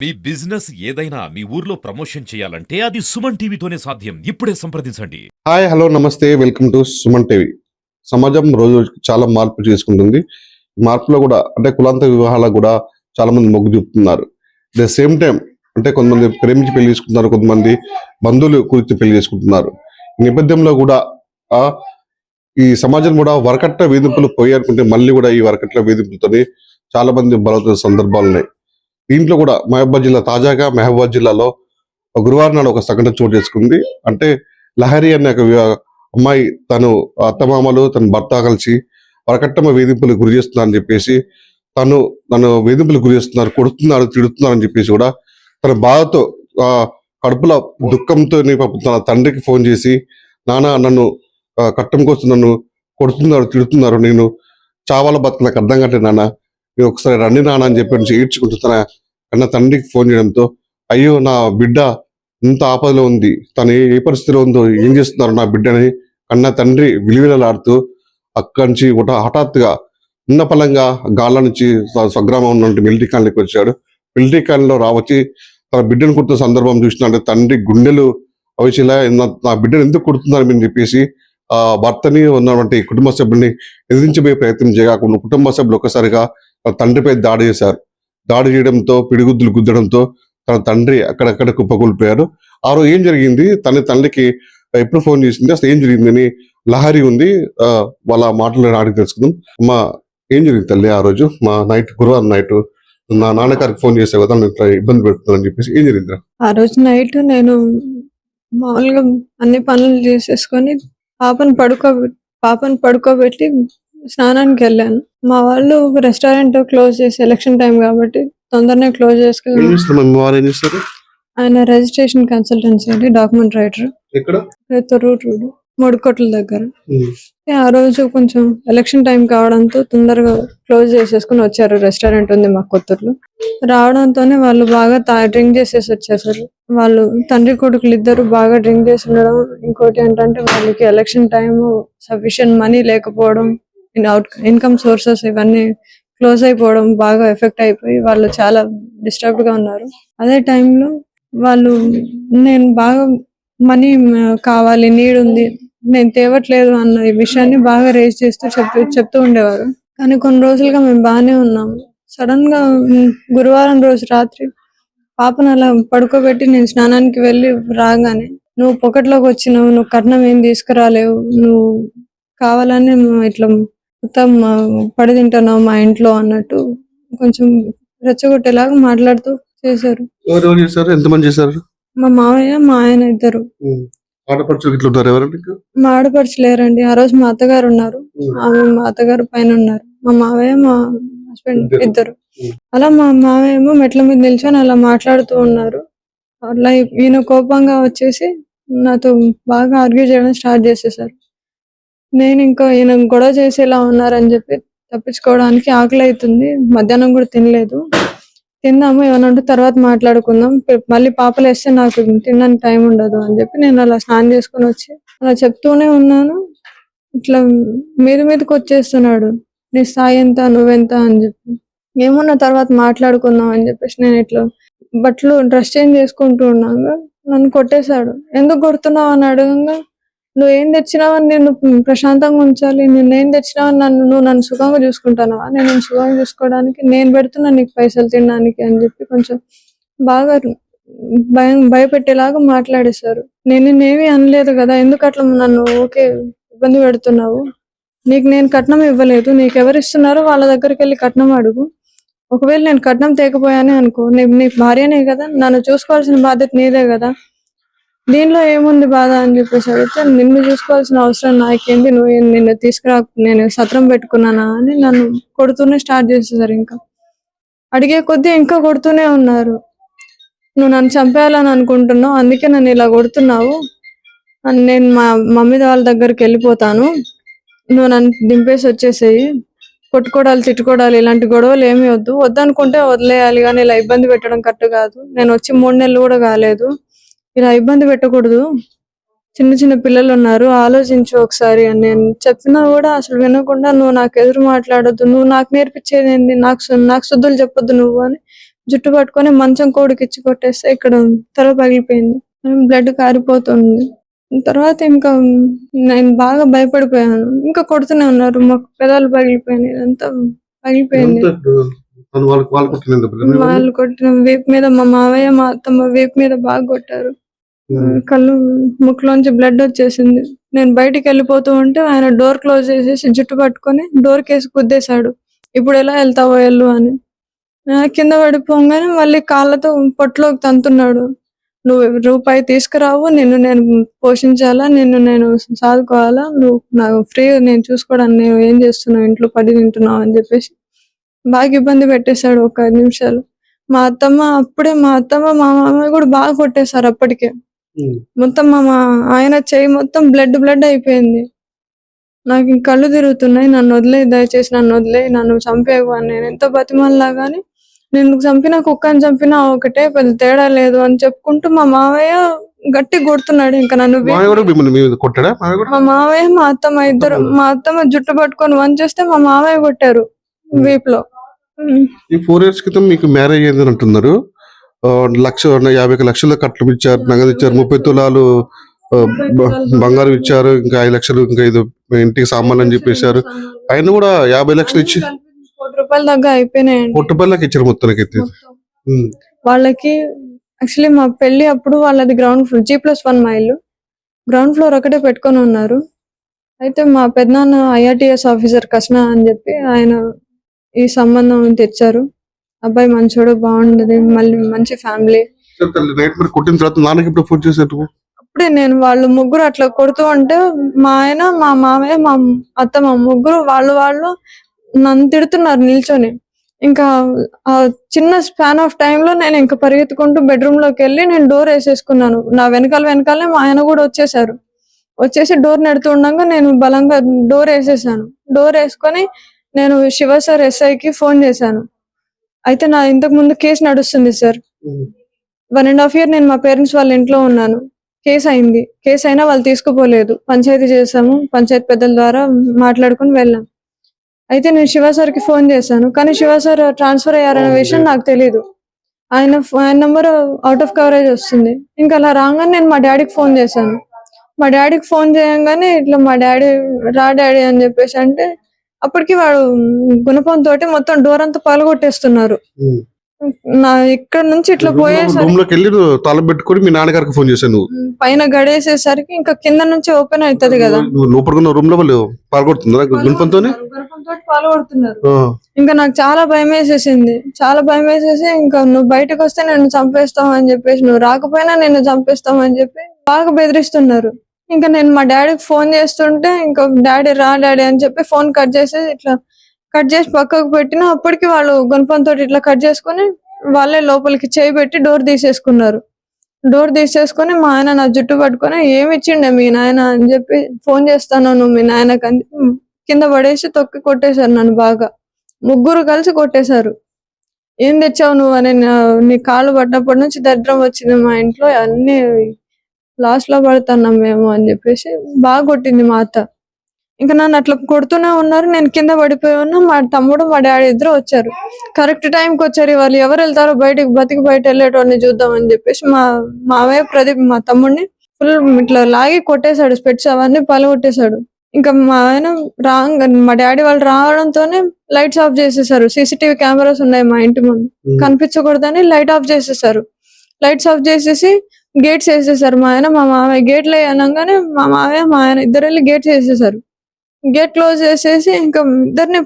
మీ business ఏదైనా మీ ఊర్లో promotion చేయాలంటే అది సుమన్ టీవీతోనే సాధ్యం. ఇప్పుడే సంప్రదించండి. హాయ్ హలో నమస్తే వెల్కమ్ టు సుమన్ టీవీ. సమాజం రోజు రోజుకి చాలా మార్పు చేసుకుంటుంది. మార్పులో కూడా అంటే కులాంతర వివాహాలకు కూడా చాలా మంది మొగ్గు చూపుతున్నారు. ద సేమ్ టైం అంటే కొంతమంది ప్రేమించి పెళ్లి చేసుకుంటున్నారు, కొంతమంది బంధువులు కురిచి పెళ్లి చేసుకుంటున్నారు. ఈ నేపథ్యంలో కూడా ఆ ఈ సమాజం కూడా వరకట్న వేధింపులు పోయి అనుకుంటే మళ్ళీ కూడా ఈ వరకట్న వేధింపులతోని చాలా మంది బలవుతున్న సందర్భాలు ఉన్నాయి. దీంట్లో కూడా తాజాగా మహబూబాద్ జిల్లాలో గురువారం నాడు ఒక సంఘటన చోటు చేసుకుంది. అంటే లహరి అనే ఒక అమ్మాయి తను అత్తమామలు తన భర్త కలిసి వరకట్నమ వేధింపులు గురి చేస్తున్నారని చెప్పేసి నన్ను వేధింపులు గురి చేస్తున్నారు, కొడుతున్నారు, తిడుతున్నారు అని చెప్పేసి కూడా తన బాధతో కడుపులో దుఃఖంతో తన తండ్రికి ఫోన్ చేసి, నాన్న నన్ను కట్టం కోసం నన్ను కొడుతున్నారు, తిడుతున్నారు, నేను చావాల బతుకు నాకు అర్థం కట్టే నాన్న, నేను ఒకసారి రండి నాన్న అని చెప్పి ఏడ్చుకుంటూ తన కన్నా తండ్రికి ఫోన్ చేయడంతో, అయ్యో నా బిడ్డ ఇంత ఆపదలో ఉంది, తను ఏ పరిస్థితిలో ఉందో, ఏం చేస్తున్నారు నా బిడ్డని కన్నా తండ్రి విలువిలలాడుతూ అక్కడి నుంచి హఠాత్తుగా ఉన్న పలంగా గాళ్ళ నుంచి స్వగ్రామం ఉన్నట్టు మిలిటరీ కాలనీకి వచ్చాడు. మిలిటరీ కాలనీలో రావచ్చి తన బిడ్డను కుడుతున్న సందర్భం చూసినట్టే తండ్రి గుండెలు అవిసిలా నా బిడ్డను ఎందుకు కుడుతున్నారని చెప్పేసి ఆ భర్తని ఉన్నటువంటి కుటుంబ సభ్యుల్ని ఎదిరించబోయే ప్రయత్నం చేయకుండా కుటుంబ సభ్యులు ఒక్కసారిగా తన తండ్రిపై దాడి చేశారు. దాడి చేయడంతో పిడిగుద్దులు గుద్దడంతో తన తండ్రి అక్కడక్కడ కుప్పకూలిపోయారు. ఆ రోజు ఏం జరిగింది, తన తండ్రికి ఎప్పుడు ఫోన్ చేసింది, అసలు ఏం జరిగిందని లహరి ఉంది వాళ్ళ మాటలు అడిగి తెలుసుకుందాం. అమ్మా ఏం జరిగింది తల్లి ఆ రోజు? మా గురువారం నైట్ నా నాన్నగారికి ఫోన్ చేసే కదా నేను ఇబ్బంది పెడుతున్నాను చెప్పేసి ఏం జరిగింది? ఆ రోజు నైట్ నేను మామూలుగా అన్ని పనులు చేసేసుకొని పాపను పడుకోబెట్టి స్నానానికి వెళ్ళాను. మా వాళ్ళు రెస్టారెంట్ క్లోజ్ చేసి ఎలక్షన్ టైం కాబట్టి తొందరనే క్లోజ్ చేసుకుని, ఆయన రిజిస్ట్రేషన్ కన్సల్టెన్సీ అండి, డాక్యుమెంట్ రైటర్, మూడుకోట్ల దగ్గర. ఆ రోజు కొంచెం ఎలక్షన్ టైం కావడంతో తొందరగా క్లోజ్ చేసేసుకుని వచ్చారు. రెస్టారెంట్ ఉంది మా కొత్తూరులో. రావడంతోనే వాళ్ళు బాగా డ్రింక్ చేసేసి వచ్చేసారు. వాళ్ళు తండ్రి కొడుకులు ఇద్దరు బాగా డ్రింక్ చేసి ఉండడం, ఇంకోటి ఏంటంటే వాళ్ళకి ఎలక్షన్ టైం సఫిషియెంట్ మనీ లేకపోవడం, ఇన్కమ్ సోర్సెస్ ఇవన్నీ క్లోజ్ అయిపోవడం బాగా ఎఫెక్ట్ అయిపోయి వాళ్ళు చాలా డిస్టర్బ్డ్ గా ఉన్నారు. అదే టైంలో వాళ్ళు నేను బాగా మనీ కావాలి, నీడ్ ఉంది, నేను తేవట్లేదు అన్న ఈ విషయాన్ని బాగా రేజ్ చేస్తూ చెప్తూ ఉండేవారు. కానీ కొన్ని రోజులుగా మేము బాగానే ఉన్నాము. సడన్ గా గురువారం రోజు రాత్రి పాపను అలా పడుకోబెట్టి నేను స్నానానికి వెళ్ళి రాగానే, నువ్వు పొకెట్లోకి వచ్చినావు, నువ్వు కట్నం ఏం తీసుకురాలేవు, నువ్వు కావాలని ఇట్లా మొత్తం పడి తింటున్నావు మా ఇంట్లో అన్నట్టు కొంచెం రెచ్చగొట్టేలాగా మాట్లాడుతూ చేశారు. ఎంతమంది చేశారు? మా మావయ్య, మా ఆయన ఇద్దరు. మా ఆడపడుచు లేరండి. ఆ రోజు మా అత్తగారు ఉన్నారు, ఆమె మా అత్తగారు పైన ఉన్నారు. మా మావయ్య, మా హస్బెండ్ ఇద్దరు. అలా మా మావయ్య ఏమో మెట్ల మీద నిల్చొని అలా మాట్లాడుతూ ఉన్నారు. అట్లా ఈయన కోపంగా వచ్చేసి నాతో బాగా ఆర్గ్యూ చేయడం స్టార్ట్ చేసేసారు. నేను ఇంకా ఈయన గొడవ చేసేలా ఉన్నారని చెప్పి తప్పించుకోవడానికి, ఆకలి అవుతుంది, మధ్యాహ్నం కూడా తినలేదు, తిందాము ఏమన్నా తర్వాత మాట్లాడుకుందాం, మళ్ళీ పాపలు వేస్తే నాకు తినడానికి టైం ఉండదు అని చెప్పి నేను అలా స్నానం చేసుకుని వచ్చి అలా చెప్తూనే ఉన్నాను. ఇట్లా మీదకి వచ్చేస్తున్నాడు, నీ స్థాయి ఎంత, నువ్వెంత అని చెప్పి, ఏమున్న తర్వాత మాట్లాడుకుందాం అని చెప్పేసి నేను ఇట్లా బట్టలు డ్రెస్ చేంజ్ చేసుకుంటూ ఉన్నాగా నన్ను కొట్టేశాడు. ఎందుకు కొడుతున్నావు అని అడగంగా, నువ్వు ఏం తెచ్చినావని నేను ప్రశాంతంగా ఉంచాలి, నేనేం తెచ్చినావని నువ్వు నన్ను సుఖంగా చూసుకుంటానవా, నేను సుఖంగా చూసుకోవడానికి నేను పెడుతున్నా నీకు పైసలు తినడానికి అని చెప్పి కొంచెం బాగా భయపెట్టేలాగా మాట్లాడేశారు. నేనేమి అనలేదు కదా, ఎందుకు అట్లా నన్ను ఇబ్బంది పెడుతున్నావు, నీకు నేను కట్నం ఇవ్వలేదు, నీకు ఎవరు ఇస్తున్నారో వాళ్ళ దగ్గరికి వెళ్ళి కట్నం అడుగు, ఒకవేళ నేను కట్నం తేకపోయానే అనుకో, నీ భార్యనే కదా, నన్ను చూసుకోవాల్సిన బాధ్యత నీదే కదా, దీనిలో ఏముంది బాధ అని చెప్పేసి అడిగితే, నిన్ను చూసుకోవాల్సిన అవసరం నాకేంటి, నిన్ను తీసుకురా, నేను సత్రం పెట్టుకున్నానా అని నన్ను కొడుతూనే స్టార్ట్ చేసేసారు. ఇంకా అడిగే కొద్దీ ఇంకా కొడుతూనే ఉన్నారు. నువ్వు నన్ను చంపేయాలని అనుకుంటున్నావు, అందుకే నన్ను ఇలా కొడుతున్నావు, నేను మా మమ్మీ వాళ్ళ దగ్గరికి వెళ్ళిపోతాను, నువ్వు నన్ను దింపేసి వచ్చేసేయి, కొట్టుకోవడాలు తిట్టుకోవడాలు ఇలాంటి గొడవలు ఏమీ వద్దనుకుంటే వదిలేయాలి, కానీ ఇలా ఇబ్బంది పెట్టడం కరెక్ట్ కాదు, నేను వచ్చి 3 నెలలు కూడా కాలేదు, ఇలా ఇబ్బంది పెట్టకూడదు, చిన్న చిన్న పిల్లలు ఉన్నారు, ఆలోచించు ఒకసారి అని నేను చెప్పినా కూడా అసలు వినకుండా, నువ్వు నాకు ఎదురు మాట్లాడొద్దు, నువ్వు నాకు నేర్పించేది ఏంటి, నాకు శుద్ధులు చెప్పొద్దు నువ్వు అని జుట్టు పట్టుకొని మంచం కోడికిచ్చి కొట్టేస్తే ఇక్కడ తల పగిలిపోయింది, బ్లడ్ కారిపోతుంది. తర్వాత ఇంకా నేను బాగా భయపడిపోయాను. ఇంకా కొడుతూనే ఉన్నారు, మాకు పెదాలు పగిలిపోయినాయి, ఇదంతా పగిలిపోయింది. వాళ్ళు కొట్టిన వీపు మీద మా మావయ్య మా అత్తమ్మ వీపు మీద బాగా కొట్టారు. కళ్ళు ముక్కులోంచి బ్లడ్ వచ్చేసింది. నేను బయటికి వెళ్ళిపోతూ ఉంటే ఆయన డోర్ క్లోజ్ చేసేసి జుట్టు పట్టుకొని డోర్ కేసి గుద్దేశాడు. ఇప్పుడు ఎలా వెళ్తావో వెళ్ళు అని. కింద పడిపోగానే మళ్ళీ కాళ్ళతో పొట్టులోకి తంతున్నాడు. నువ్వు రూపాయి తీసుకురావు, నిన్ను నేను పోషించాలా, నిన్ను నేను సాదుకోవాలా, నువ్వు నాకు ఫ్రీ, నేను చూసుకోవడానికి నేను ఏం చేస్తున్నావు, ఇంట్లో పడి తింటున్నావు అని చెప్పేసి బాగా ఇబ్బంది పెట్టేశాడు. ఒక 5 నిమిషాలు మా అత్తమ్మ మా మామయ్య కూడా బాగా కొట్టేశారు. అప్పటికే మొత్తం ఆయన చెయ్యి మొత్తం బ్లడ్ అయిపోయింది. నాకు ఇంక కళ్ళు తిరుగుతున్నాయి. నన్ను వదిలే, దయచేసి నన్ను వదిలే, నన్ను చంపేవు అని నేను ఎంత బతిమాలినా గానీ, నేను చంపినా కుక్కని చంపినా ఒకటే, పెద్ద తేడా లేదు అని చెప్పుకుంటూ మా మావయ్య గట్టి కొడుతున్నాడు. ఇంకా నన్ను మా మావయ్య మా అత్తమ్మ ఇద్దరు, మా అత్తమ్మ జుట్టు పట్టుకొని వంచేస్తే మా మావయ్య కొట్టారు వీపులో. ఈ 4 years క్రితం మీకు మ్యారేజ్ అయిందని అంటున్నారు. 50 లక్షల కట్నం ఇచ్చారు, నగదు ఇచ్చారు, 30 తులాలు బంగారం ఇచ్చారు, ఇంకా 5 లక్షలు ఇంకా ఏదో ఇంటికి సామాన్లు అని చెప్పేశారు. ఆయన కూడా 50 లక్షలు ఇచ్చి ₹1,00,00,000 దాకా అయిపోయినాయండి. ₹1,00,00,000 ఇచ్చారు మొత్తానికి అయితే. వాళ్ళకి యాక్చువల్లీ మా పెళ్లి అప్పుడు వాళ్ళది గ్రౌండ్ ఫ్లోర్, G+1 మా ఇల్లు, గ్రౌండ్ ఫ్లోర్ ఒకటే పెట్టుకొని ఉన్నారు. అయితే మా పెద్దనాన్న IRTS ఆఫీసర్ కృష్ణ అని చెప్పి ఆయన ఈ సంబంధం తెచ్చారు. అబ్బాయి మంచోడు, బాగుండదు, మళ్ళీ మంచి ఫ్యామిలీ. కొట్టిన తర్వాత నాన్నకి ఇప్పుడు ఫోన్ చేశారు. అప్పుడే నేను వాళ్ళు ముగ్గురు అట్లా కొడుతూ ఉంటే మా ఆయన, మా మామయ్య, మా అత్తమ్మ ముగ్గురు వాళ్ళు నన్ను తిడుతున్నారు నిల్చొని. ఇంకా ఆ చిన్న స్పాన్ ఆఫ్ టైమ్ లో నేను ఇంకా పరిగెత్తుకుంటూ బెడ్రూమ్ లోకి వెళ్ళి నేను డోర్ వేసేసుకున్నాను. నా వెనకాలనే మా ఆయన కూడా వచ్చేసారు. వచ్చేసి డోర్ నెడుతూ ఉండగా నేను బలంగా డోర్ వేసేసాను. డోర్ వేసుకొని నేను శివ సార్ SIకి ఫోన్ చేశాను. అయితే నా ఇంతకు ముందు కేసు నడుస్తుంది సార్. 1.5 year నేను మా పేరెంట్స్ వాళ్ళ ఇంట్లో ఉన్నాను. కేసు అయింది. కేసు అయినా వాళ్ళు తీసుకుపోలేదు. పంచాయతీ చేసాము, పంచాయతీ పెద్దల ద్వారా మాట్లాడుకుని వెళ్ళాం. అయితే నేను శివ సార్కి ఫోన్ చేశాను, కానీ శివ సార్ ట్రాన్స్ఫర్ అయ్యారనే విషయం నాకు తెలీదు. ఆయన నెంబర్ అవుట్ ఆఫ్ కవరేజ్ వస్తుంది. ఇంకా అలా రాగానే నేను మా డాడీకి ఫోన్ చేశాను. మా డాడీకి ఫోన్ చేయంగానే ఇట్లా మా డాడీ డాడీ అని చెప్పేసి అంటే, అప్పటికి వాడు గుణపం తోటి మొత్తం డోర్ అంతా పగలగొట్టేస్తున్నారు. నా ఇక్కడ నుంచి ఇట్లా పోయేసరికి తాళం పెట్టుకొని మీ నాన్నగారికి ఫోన్ చేశాను. పైన గడేసేసరికి ఇంకా కింద నుంచి ఓపెన్ అవుతుంది కదా, లోపల రూమ్ లో వాళ్ళు పాల్గొడుతున్నారు గుణపంతో పాల్గొడుతున్నారు. ఇంకా నాకు చాలా భయం వేసేసి ఇంకా నువ్వు బయటకు వస్తే నేను చంపేస్తావు అని చెప్పేసి, నువ్వు రాకపోయినా నేను చంపేస్తావు అని చెప్పి బాగా బెదిరిస్తున్నారు. ఇంకా నేను మా డాడీకి ఫోన్ చేస్తుంటే ఇంకా డాడీ అని చెప్పి ఫోన్ కట్ చేసి పక్కకు పెట్టిన, అప్పటికి వాళ్ళు గుణపంతో ఇట్లా కట్ చేసుకుని వాళ్ళే లోపలికి చేయి పెట్టి డోర్ తీసేసుకున్నారు. డోర్ తీసేసుకుని మా ఆయన నా జుట్టు పట్టుకొని, ఏమి ఇచ్చిండే మీ నాయన అని చెప్పి, ఫోన్ చేస్తాను నువ్వు మీ నాయనకి కింద పడేసి తొక్కి కొట్టేశారు నన్ను బాగా. ముగ్గురు కలిసి కొట్టేశారు. ఏం తెచ్చావు నువ్వు అని, నీ కాళ్ళు పట్టినప్పటి నుంచి దరిద్రం వచ్చింది మా ఇంట్లో, అన్ని లాస్ట్ లో పడుతున్నాం మేము అని చెప్పేసి బాగా కొట్టింది మా అత్త. ఇంకా నన్ను అట్లా కొడుతూనే ఉన్నారు. నేను కింద పడిపోయి ఉన్నా. మా తమ్ముడు మా డాడీ ఇద్దరు వచ్చారు, కరెక్ట్ టైంకి వచ్చారు. వాళ్ళు ఎవరు వెళ్తారో బయటికి బయట వెళ్ళేటోడిని చూద్దాం అని చెప్పేసి మా మావయ్య ప్రదీప్ మా తమ్ముడిని ఫుల్ ఇట్లా లాగి కొట్టేశాడు, స్పెట్స్ అవన్నీ పలగొట్టేశాడు. ఇంకా మా ఆయన మా డాడీ వాళ్ళు రావడంతోనే లైట్స్ ఆఫ్ చేసేసారు. CCTV కెమెరాస్ ఉన్నాయి మా ఇంటి ముందు, కనిపించకూడదని లైట్ ఆఫ్ చేసేసారు. లైట్స్ ఆఫ్ చేసేసి గేట్స్ వేసేసారు. మా ఆయన మా మావయ్య గేట్లు అనగానే మా మావయ్య మా ఆయన ఇద్దరు వెళ్ళి గేట్స్ వేసేసారు. గేట్ క్లోజ్ చేసేసి ఇంకా ఇద్దరిని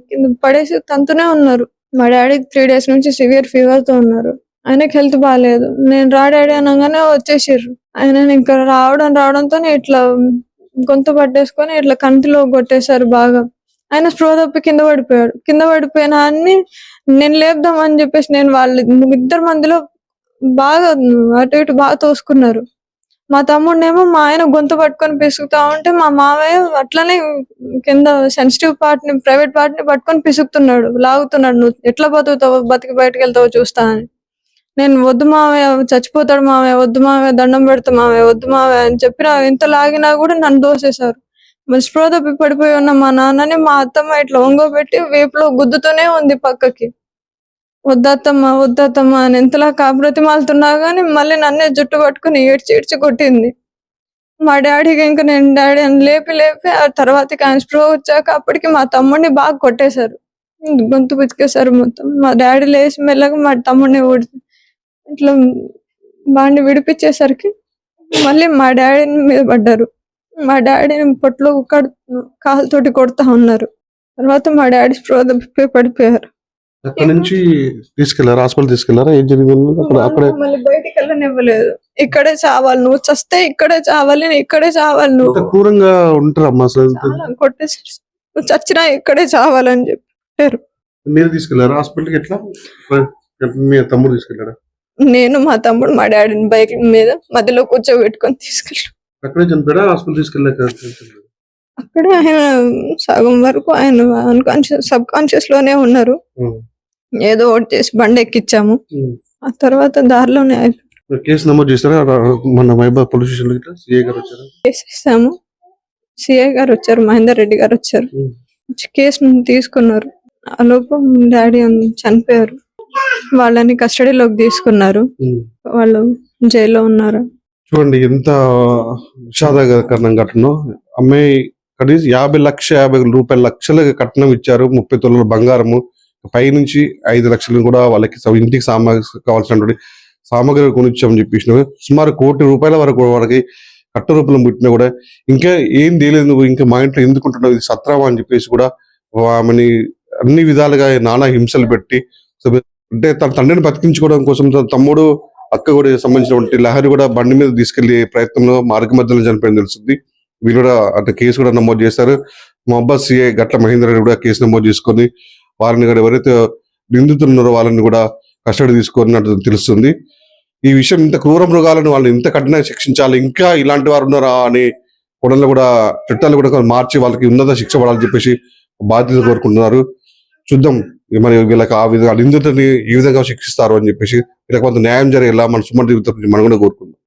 కింద పడేసి తంతూనే ఉన్నారు. మా డాడీకి 3 days నుంచి సివియర్ ఫీవర్ తో ఉన్నారు. ఆయనకి హెల్త్ బాగాలేదు. నేను డాడీ అనగానే వచ్చేసారు. ఆయన ఇంకా రావడంతో ఇట్లా గొంతు పట్టేసుకొని ఇట్లా కంటిలో కొట్టేశారు బాగా. ఆయన స్ప్రో తప్పి కింద పడిపోయాడు. కింద పడిపోయిన అన్ని నేను లేపుదామని చెప్పేసి నేను వాళ్ళ 2 మందిలో బాగా అటు ఇటు బాగా తోసుకున్నారు. మా తమ్ముడినేమో మా ఆయన గొంతు పట్టుకొని పిసుకుతా ఉంటే మా మావయ్య అట్లనే కింద సెన్సిటివ్ పార్ట్ ని, ప్రైవేట్ పార్ట్ ని పట్టుకొని పిసుకుతున్నాడు, లాగుతున్నాడు. నువ్వు ఎట్లా బతుకుతావు, బతికి బయటకు వెళ్తావో చూస్తా అని. నేను వద్దు మావయ్య, చచ్చిపోతాడు మావయ్య, వద్దు మావయ్య, దండం పెడతా మావయ్య, వద్దు మావయ్య అని చెప్పినా ఎంత లాగినా కూడా నన్ను దోసేశారు. మరి స్ప్రో తప్పి పడిపోయి ఉన్న మా నాన్నని మా అత్తమ్మ ఇట్లా ఒంగోబెట్టి వేపులో గుద్దుతూనే ఉంది పక్కకి. వద్దత్తమ్మా అని ఎంతలా కాపురతిమాలుతున్నా కానీ మళ్ళీ నన్నే జుట్టు పట్టుకుని ఏడ్చి కొట్టింది. మా డాడీకి ఇంకా నేను డాడీ అని లేపి ఆ తర్వాత ఆయన స్ప్రో వచ్చాక అప్పటికి మా తమ్ముడిని బాగా కొట్టేశారు, గొంతు పితికేశారు మొత్తం. మా డాడీ లేచి మెల్లగా మా తమ్ముడిని ఇట్లా వాడిని విడిపించేసరికి మళ్ళీ మా డాడీని మీద పడ్డారు. మా డాడీని పొట్లో కాలుతోటి కొడతా ఉన్నారు. తర్వాత మా డాడీ స్ప్రో తప్పిపోయి పడిపోయారు. అక్కడ నుంచి తీసుకెళ్లారా, హాస్పిటల్ తీసుకెళ్లారా? ఏం జరిగింది అక్కడే? మళ్ళీ బయటికి వెళ్ళనివ్వలేదు. ఇక్కడే చావాలి నువ్వు, చస్తే ఇక్కడే చావాలి, ఇక్కడే చావాలి ఇంత నువ్వు, క్రూరంగా ఉంటారమ్మా అసలు? చాలా కొట్టేసారు. నువ్వు చచ్చినా ఇక్కడే చావాలని చెప్పారు. మీరు తీసుకెళ్లారా హాస్పిటల్కి? ఎట్లా మీ తమ్ముడు తీసుకెళ్లారా? నేను మా తమ్ముడు మా డాడీని బైక్ మీద మధ్యలో కూర్చోబెట్టుకొని తీసుకెళ్ళాం. అక్కడే చనిపోయాడా? హాస్పిటల్ తీసుకెళ్ళాక అక్కడే ఆయన సగం వరకు ఆయన అన్కాన్షియస్ సబ్ కాన్షియస్ లోనే ఉన్నారు. ఏదో ఒకటి చేసి బండి ఎక్కిచ్చాము. ఆ తర్వాత దారిలోనే కేసు నమోదు చేస్తారా? మన మైబాద్ పోలీస్ స్టేషన్ సిఐ గారు వచ్చారు, చేసేసాము. సిఐ గారు వచ్చారు, మహేందర్ రెడ్డి గారు వచ్చారు, కేసు తీసుకున్నారు. ఆ లోపు డాడీ చనిపోయారు. వాళ్ళని కస్టడీలోకి తీసుకున్నారు. వాళ్ళు జైల్లో ఉన్నారు. చూడండి ఎంత విషాదకరం ఘటన. అమ్మాయి కనీసం 50 లక్షల కట్నం ఇచ్చారు, 30 తులాల బంగారము, పైనుంచి 5 లక్షలు కూడా వాళ్ళకి ఇంటికి కావాల్సినటువంటి సామాగ్రి కొనిచ్చామని చెప్పేసి సుమారు ₹1 కోటి వరకు వాళ్ళకి కట్ట రూపంలో పుట్టినా కూడా ఇంకా ఏం తెలియదు, నువ్వు ఇంకా మా ఇంట్లో ఎందుకుంటున్నావు, ఇది సత్రమా అని చెప్పేసి కూడా ఆమెని అన్ని విధాలుగా నానా హింసలు పెట్టి, అంటే తన తండ్రిని బతికించుకోవడం కోసం తన తమ్ముడు అక్క కూడా సంబంధించినటువంటి లహరి కూడా బండి మీద తీసుకెళ్లే ప్రయత్నంలో మార్గ మధ్యలో చనిపోయింది తెలుస్తుంది. వీళ్ళు కూడా అంటే కేసు కూడా నమోదు చేస్తారు. మహబాద్ సిఐ గట్ల మహేందర్ రెడ్డి కూడా కేసు నమోదు చేసుకొని వారిని కూడా ఎవరైతే నిందితున్నారో వాళ్ళని కూడా కస్టడీ తీసుకున్నట్టు తెలుస్తుంది. ఈ విషయం ఇంత క్రూర మృగాలను వాళ్ళని ఇంత కఠినంగా శిక్షించాలి, ఇంకా ఇలాంటి వారు ఉన్నారా అని కొడలు కూడా చట్టాలు కూడా మార్చి వాళ్ళకి ఉన్నత శిక్ష పడాలని చెప్పేసి బాధ్యత కోరుకుంటున్నారు. చూద్దాం మరి వీళ్ళకి ఆ విధంగా నిందితుని ఈ విధంగా శిక్షిస్తారు అని చెప్పేసి వీళ్ళకి కొంత న్యాయం జరిగేలా మన సుమన్ టీవీ తరపున మనం కూడా కోరుకుందాం.